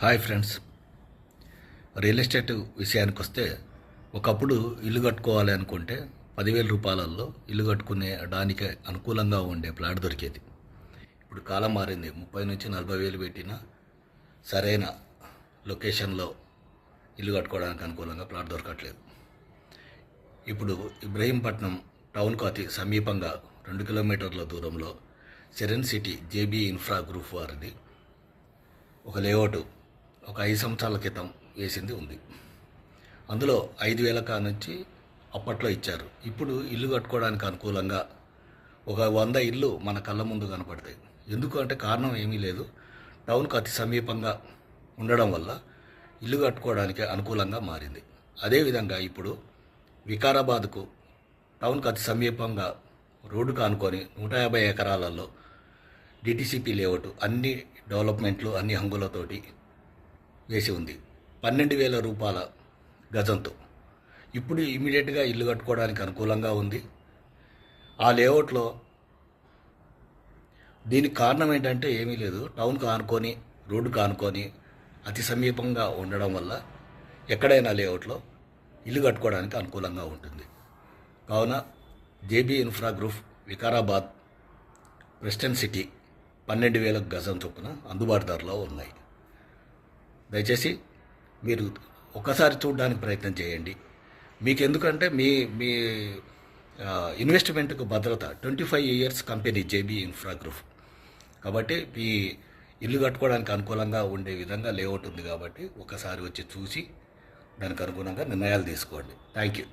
Hi friends. Real estate విషయానికి వస్తే ఒకప్పుడు ఇల్లు కట్టుకోవాలి అనుకుంటే 10,000 రూపాయలలో ఇల్లు కట్టుకునే దానికి అనుకూలంగా ఉండే ప్లాట్ దొరికేది. ఇప్పుడు కాలం మారింది. 30 నుంచి 40,000 పెట్టిన సరైన లొకేషన్లో ఇల్లు కట్టుకోవడానికి అనుకూలంగా ప్లాట్ దొరకట్లేదు. ఇప్పుడు ఇబ్రహీంపట్నం టౌన్కు అతి సమీపంగా 2 కిలోమీటర్ల దూరంలో serene city JB infra group వారిది ఒక లేఅవుట్ ఒక 5 సంవత్సరాల క్రితం వేసింది ఉంది. అందులో 5,000 నుంచి అప్పట్లో ఇచ్చారు. ఇప్పుడు ఇల్లు కట్టుకోవడానికి అనుకూలంగా ఒక 100 ఇల్లు మన కళ్ళ ముందు కనపడతాయి. ఎందుకు అంటే కారణం ఏమీ లేదు. టౌన్కు అతి సమీపంగా ఉండడం వల్ల ఇల్లు కట్టుకోవడానికి అనుకూలంగా మారింది. అదేవిధంగా ఇప్పుడు వికారాబాద్కు టౌన్కు అతి సమీపంగా రోడ్డుకు ఆనుకొని 150 ఎకరాలలో డిటిసిపి లేఅవుట్ అన్ని డెవలప్మెంట్లు అన్ని హంగులతోటి వేసి ఉంది. 12,000 రూపాయల గజంతో ఇప్పుడు ఇమీడియట్గా ఇల్లు కట్టుకోవడానికి అనుకూలంగా ఉంది. ఆ లేఅవుట్లో దీనికి కారణం ఏంటంటే ఏమీ లేదు. టౌన్కు ఆనుకొని రోడ్డుకు ఆనుకొని అతి సమీపంగా ఉండడం వల్ల ఎక్కడైనా లేఅవుట్లో ఇల్లు కట్టుకోవడానికి అనుకూలంగా ఉంటుంది. కావున JB infra group Vikarabad Preston city 12,000 గజం చొప్పున అందుబాటు ధరలో ఉన్నాయి. దయచేసి మీరు ఒకసారి చూడడానికి ప్రయత్నం చేయండి. మీకు ఎందుకంటే మీ మీ ఇన్వెస్ట్మెంట్కు భద్రత 25 years company JB infra group కాబట్టి మీ ఇల్లు కట్టుకోవడానికి అనుకూలంగా ఉండే విధంగా లేఅవుట్ ఉంది. కాబట్టి ఒకసారి వచ్చి చూసి దానికి అనుగుణంగా నిర్ణయాలు తీసుకోండి. Thank you.